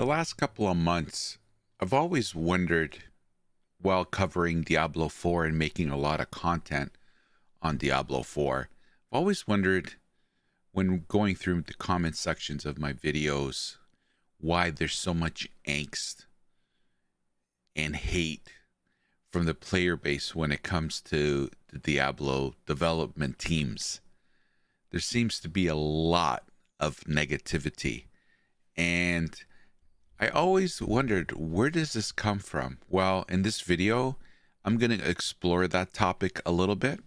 The last couple of months, I've always wondered while covering Diablo 4 and making a lot of content on Diablo 4, I've always wondered when going through the comment sections of my videos why there's so much angst and hate from the player base when it comes to the Diablo development teams. There seems to be a lot of negativity, and I always wondered, where does this come from? Well, in this video, I'm going to explore that topic a little bit,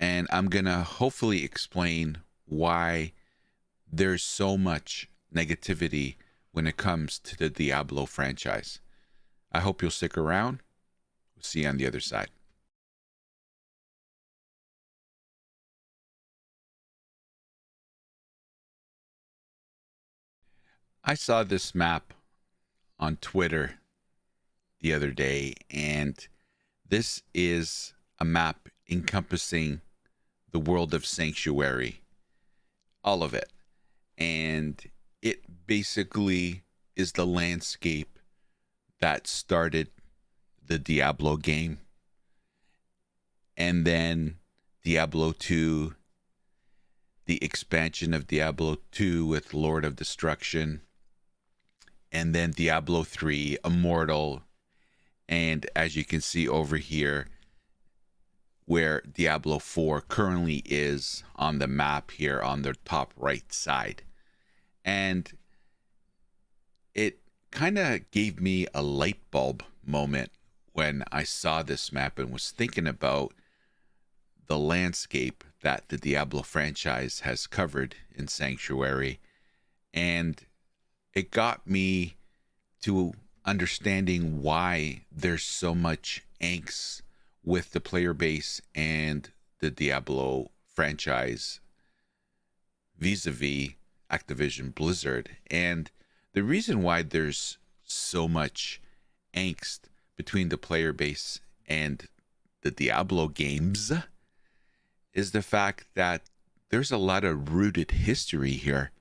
and I'm going to hopefully explain why there's so much negativity when it comes to the Diablo franchise. I hope you'll stick around. We'll see you on the other side. I saw this map on Twitter the other day, and this is a map encompassing the world of Sanctuary, all of it. And it basically is the landscape that started the Diablo game. And then Diablo 2, the expansion of Diablo 2 with Lord of Destruction, and then Diablo 3, Immortal, and as you can see over here, where Diablo 4 currently is on the map here on the top right side. And it kind of gave me a light bulb moment when I saw this map and was thinking about the landscape that the Diablo franchise has covered in Sanctuary. And it got me to understanding why there's so much angst with the player base and the Diablo franchise vis-a-vis Activision Blizzard. And the reason why there's so much angst between the player base and the Diablo games is the fact that there's a lot of rooted history here.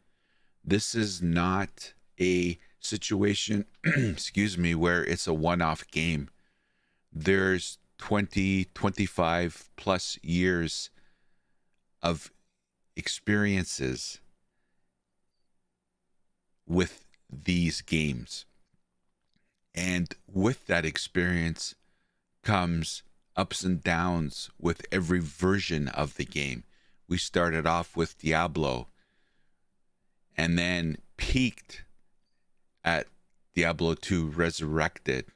This is not a situation, excuse me, where it's a one-off game. There's 25 plus years of experiences with these games. And with that experience comes ups and downs with every version of the game. We started off with Diablo and then peaked at Diablo 2 Resurrected,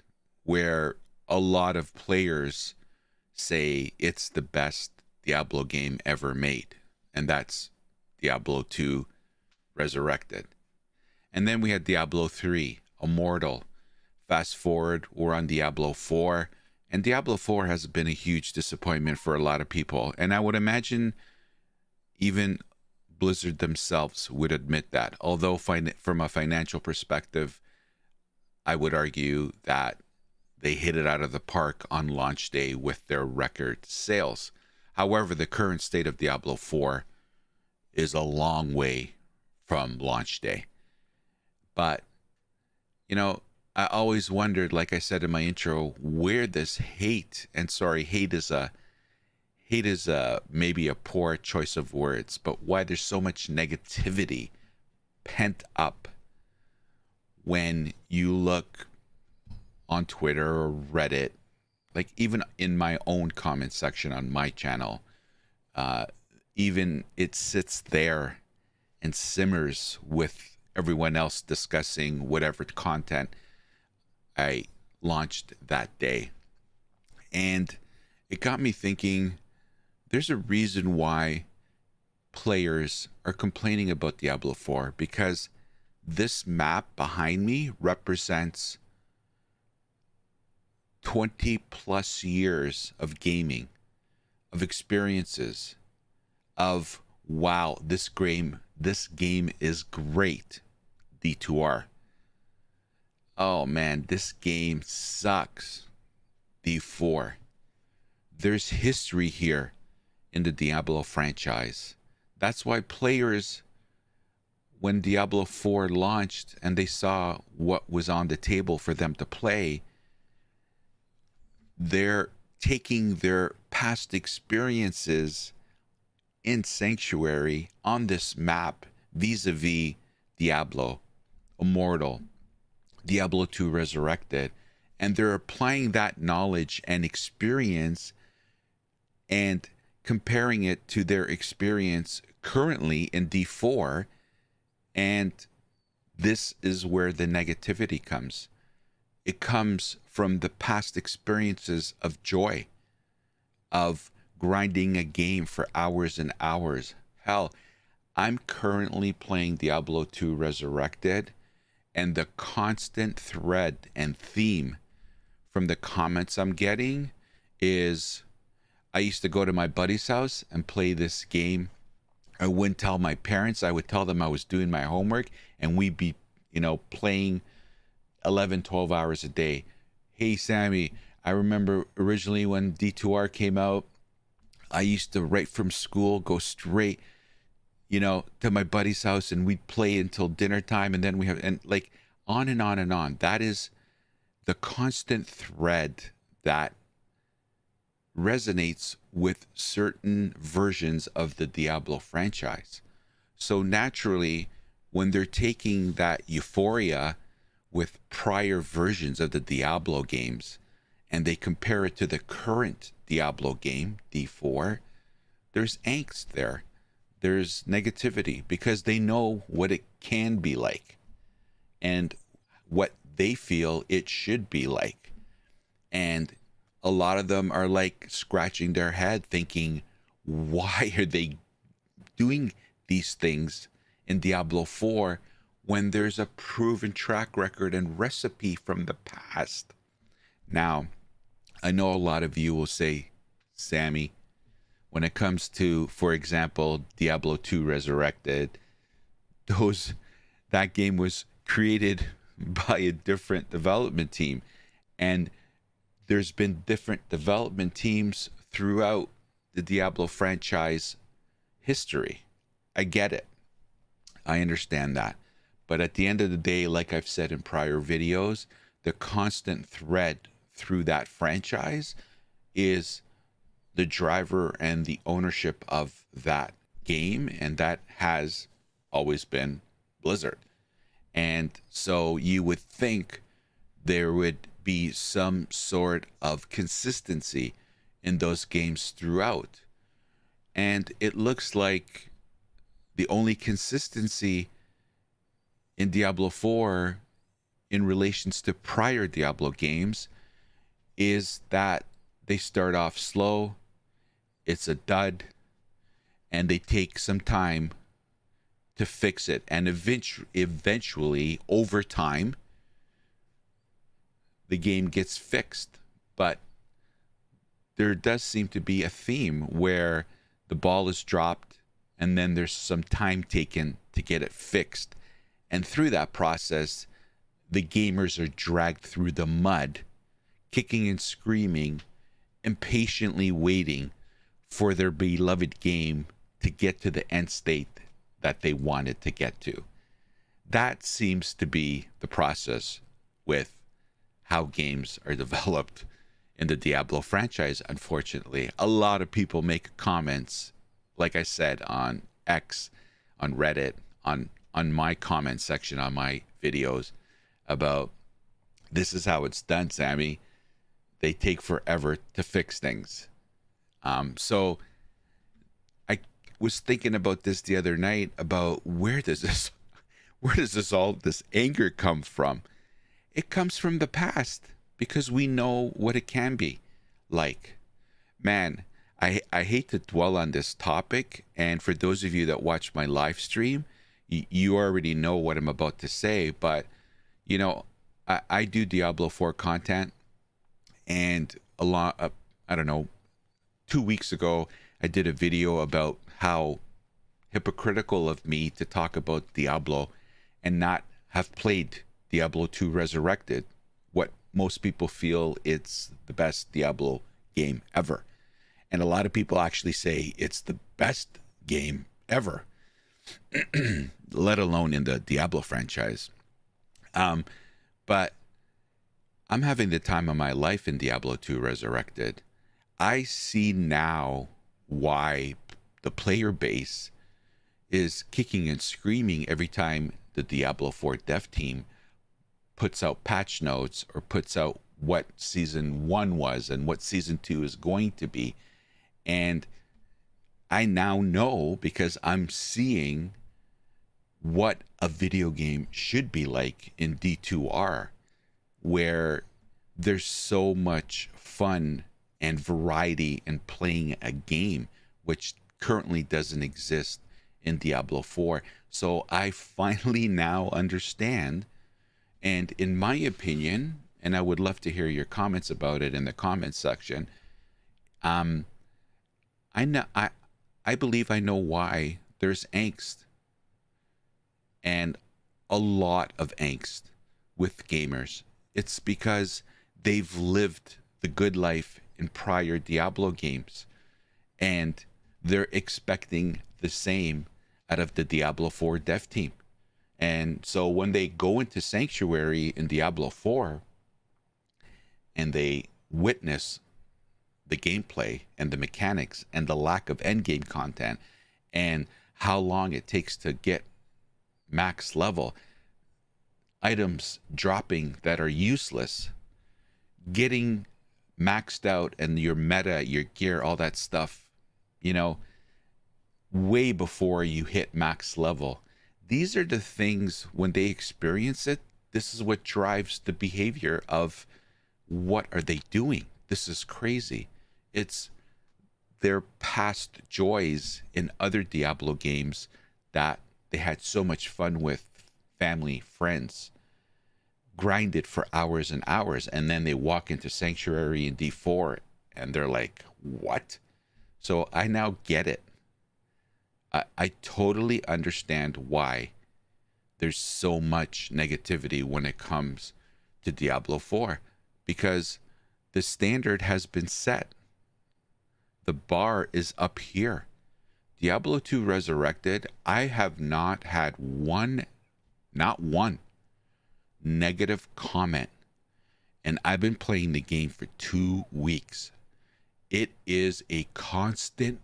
where a lot of players say it's the best Diablo game ever made, and that's Diablo 2 Resurrected. And then we had Diablo 3 Immortal. Fast forward, we're on Diablo 4, and Diablo 4 has been a huge disappointment for a lot of people, and I would imagine even Blizzard themselves would admit that. Although from a financial perspective, I would argue that they hit it out of the park on launch day with their record sales. However, the current state of Diablo 4 is a long way from launch day. But, you know, I always wondered, like I said in my intro, where this hate, and sorry, hate is maybe a poor choice of words, but why there's so much negativity pent up when you look on Twitter or Reddit, like even in my own comment section on my channel, even it sits there and simmers with everyone else discussing whatever content I launched that day. And it got me thinking, there's a reason why players are complaining about Diablo 4, because this map behind me represents 20 plus years of gaming, of experiences, of wow, this game is great. D2r. Oh man, this game sucks. D4. There's history here in the Diablo franchise. That's why players when Diablo 4 launched and they saw what was on the table for them to play, they're taking their past experiences in Sanctuary on this map vis-a-vis Diablo Immortal, Diablo 2 Resurrected, and they're applying that knowledge and experience and comparing it to their experience currently in D4. And this is where the negativity comes. It comes from the past experiences of joy, of grinding a game for hours and hours. Hell, I'm currently playing Diablo 2 Resurrected, and the constant thread and theme from the comments I'm getting is, I used to go to my buddy's house and play this game. I wouldn't tell my parents. I would tell them I was doing my homework, and we'd be, playing 11, 12 hours a day. Hey, Sammy, I remember originally when D2r came out, I used to, right from school, go straight, to my buddy's house, and we'd play until dinner time. And then on and on and on. That is the constant thread that resonates with certain versions of the Diablo franchise. So naturally, when they're taking that euphoria with prior versions of the Diablo games and they compare it to the current Diablo game, D4, there's angst there. There's negativity because they know what it can be like and what they feel it should be like. And a lot of them are like scratching their head thinking, why are they doing these things in Diablo 4 when there's a proven track record and recipe from the past? Now, I know a lot of you will say, Sammy, when it comes to, for example, Diablo 2 Resurrected, that game was created by a different development team. And there's been different development teams throughout the Diablo franchise history. I get it. I understand that. But at the end of the day, like I've said in prior videos, the constant thread through that franchise is the driver and the ownership of that game. And that has always been Blizzard. And so you would think there would be some sort of consistency in those games throughout. And it looks like the only consistency in Diablo 4 in relations to prior Diablo games is that they start off slow, it's a dud, and they take some time to fix it. And eventually, over time, the game gets fixed. But there does seem to be a theme where the ball is dropped and then there's some time taken to get it fixed. And through that process, the gamers are dragged through the mud, kicking and screaming, impatiently waiting for their beloved game to get to the end state that they wanted to get to. That seems to be the process with how games are developed in the Diablo franchise, unfortunately. A lot of people make comments, like I said, on X, on Reddit, on my comment section on my videos about, this is how it's done, Sammy. They take forever to fix things. So I was thinking about this the other night about where does this anger come from? It comes from the past because we know what it can be like. Man, I hate to dwell on this topic, and for those of you that watch my live stream, you already know what I'm about to say, but I do Diablo 4 content, and a lot, I don't know, 2 weeks ago, I did a video about how hypocritical of me to talk about Diablo and not have played Diablo 2 Resurrected, what most people feel it's the best Diablo game ever. And a lot of people actually say it's the best game ever. let alone in the Diablo franchise. Um, but I'm having the time of my life in Diablo 2 Resurrected. I see now why the player base is kicking and screaming every time the Diablo 4 dev team puts out patch notes or puts out what season 1 was and what season 2 is going to be. And I now know, because I'm seeing what a video game should be like in D2r, where there's so much fun and variety in playing a game, which currently doesn't exist in Diablo 4. So I finally now understand. And in my opinion, and I would love to hear your comments about it in the comments section, I know I believe I know why there's angst, and a lot of angst with gamers. It's because they've lived the good life in prior Diablo games, and they're expecting the same out of the Diablo 4 dev team. And so when they go into Sanctuary in Diablo 4 and they witness the gameplay and the mechanics and the lack of endgame content and how long it takes to get max level, items dropping that are useless, getting maxed out, and your meta, your gear, all that stuff, you know, way before you hit max level. These are the things, when they experience it, this is what drives the behavior of what are they doing? This is crazy. It's their past joys in other Diablo games that they had so much fun with family, friends, grinded for hours and hours, and then they walk into Sanctuary in D4 and they're like, what? So I now get it. I totally understand why there's so much negativity when it comes to Diablo 4, because the standard has been set. The bar is up here. Diablo 2 Resurrected, I have not had not one negative comment, and I've been playing the game for 2 weeks. It is a constant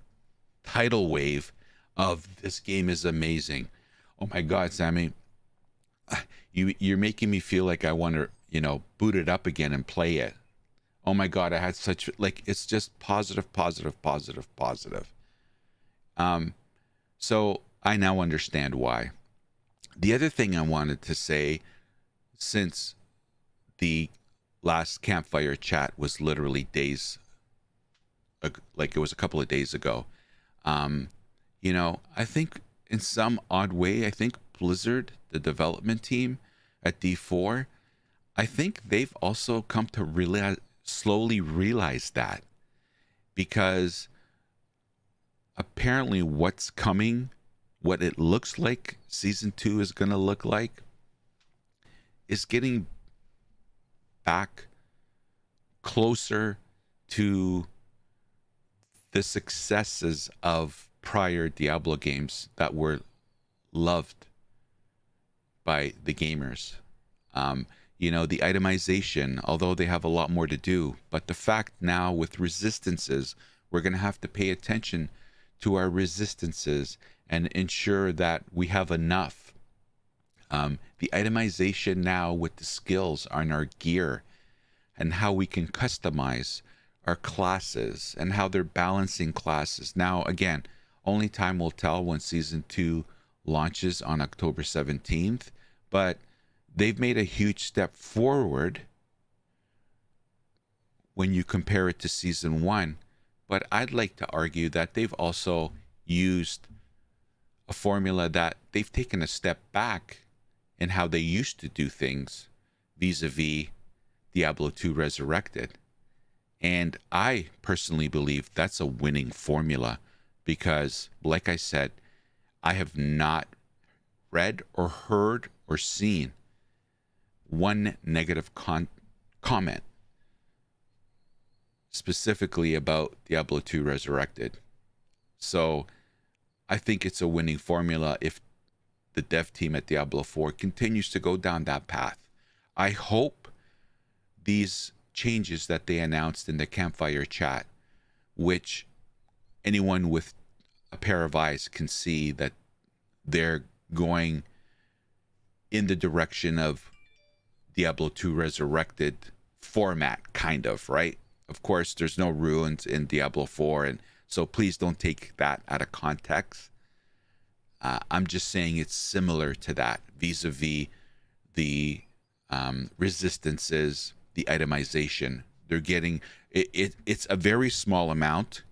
tidal wave of this game is amazing. Oh my God, Sammy, you're making me feel like I want to, boot it up again and play it. Oh my God, I had such, like, it's just positive, positive, positive, positive. So I now understand why. The other thing I wanted to say, since the last campfire chat was literally days, like it was a couple of days ago, I think in some odd way, I think Blizzard, the development team at D4, I think they've also come to slowly realize that, because apparently what's coming, what it looks like season 2 is going to look like, is getting back closer to the successes of prior Diablo games that were loved by the gamers. The itemization, although they have a lot more to do, but the fact now with resistances, we're going to have to pay attention to our resistances and ensure that we have enough. The itemization now with the skills on our gear and how we can customize our classes and how they're balancing classes. Now, again, only time will tell when season 2 launches on October 17th, but they've made a huge step forward when you compare it to season 1. But I'd like to argue that they've also used a formula that they've taken a step back in how they used to do things vis-a-vis Diablo 2 Resurrected. And I personally believe that's a winning formula because, like I said, I have not read or heard or seen one negative comment specifically about Diablo 2 Resurrected. So I think it's a winning formula if the dev team at Diablo 4 continues to go down that path. I hope these changes that they announced in the campfire chat, which anyone with a pair of eyes can see that they're going in the direction of Diablo 2 Resurrected format, kind of, right? Of course, there's no ruins in Diablo 4, and so please don't take that out of context. I'm just saying it's similar to that, vis-a-vis the resistances, the itemization. They're getting it's a very small amount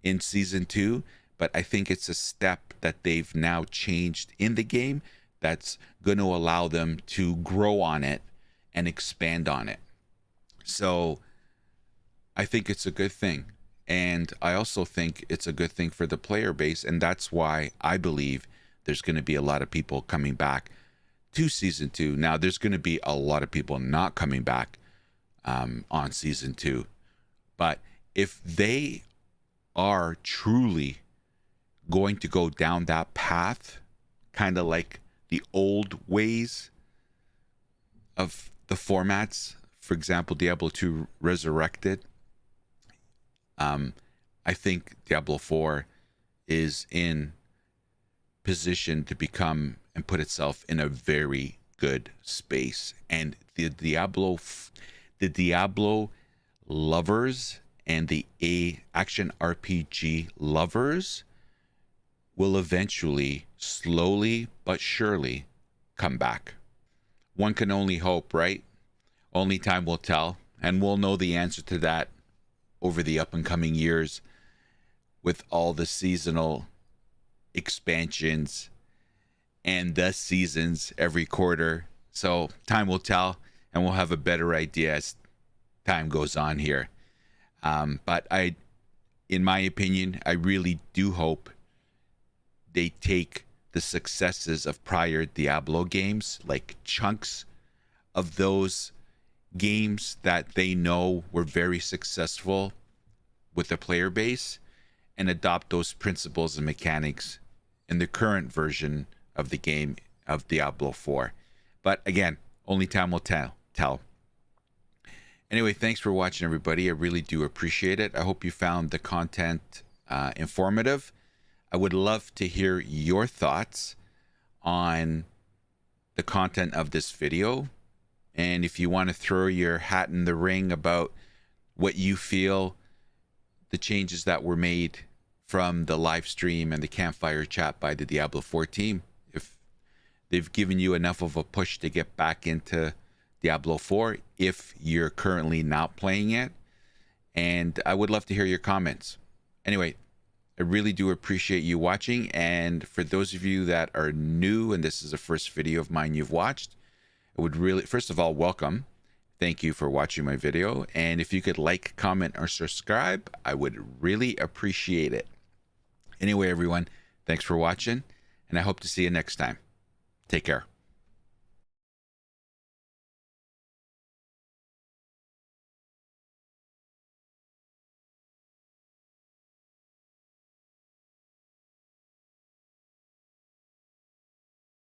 in season 2, but I think it's a step that they've now changed in the game that's going to allow them to grow on it and expand on it. So I think it's a good thing. And I also think it's a good thing for the player base. And that's why I believe there's going to be a lot of people coming back to season 2. Now, there's going to be a lot of people not coming back on season 2. But if they are truly going to go down that path, kind of like the old ways of the formats, for example, Diablo 2 Resurrected, I think Diablo 4 is in position to become and put itself in a very good space. And the Diablo lovers and the action RPG lovers will eventually, slowly but surely, come back. One can only hope, right? Only time will tell, and we'll know the answer to that over the up and coming years with all the seasonal expansions and the seasons every quarter. So time will tell, and we'll have a better idea as time goes on here. But in my opinion, I really do hope they take the successes of prior Diablo games, like chunks of those games that they know were very successful with the player base, and adopt those principles and mechanics in the current version of the game of Diablo 4. But again, only time will tell. Anyway, thanks for watching, everybody. I really do appreciate it. I hope you found the content informative. I would love to hear your thoughts on the content of this video. And if you want to throw your hat in the ring about what you feel the changes that were made from the live stream and the campfire chat by the Diablo 4 team, if they've given you enough of a push to get back into Diablo 4, if you're currently not playing it. And I would love to hear your comments. Anyway, I really do appreciate you watching. And for those of you that are new and this is the first video of mine you've watched, I would really, first of all, welcome. Thank you for watching my video. And if you could like, comment, or subscribe, I would really appreciate it. Anyway, everyone, thanks for watching, and I hope to see you next time. Take care.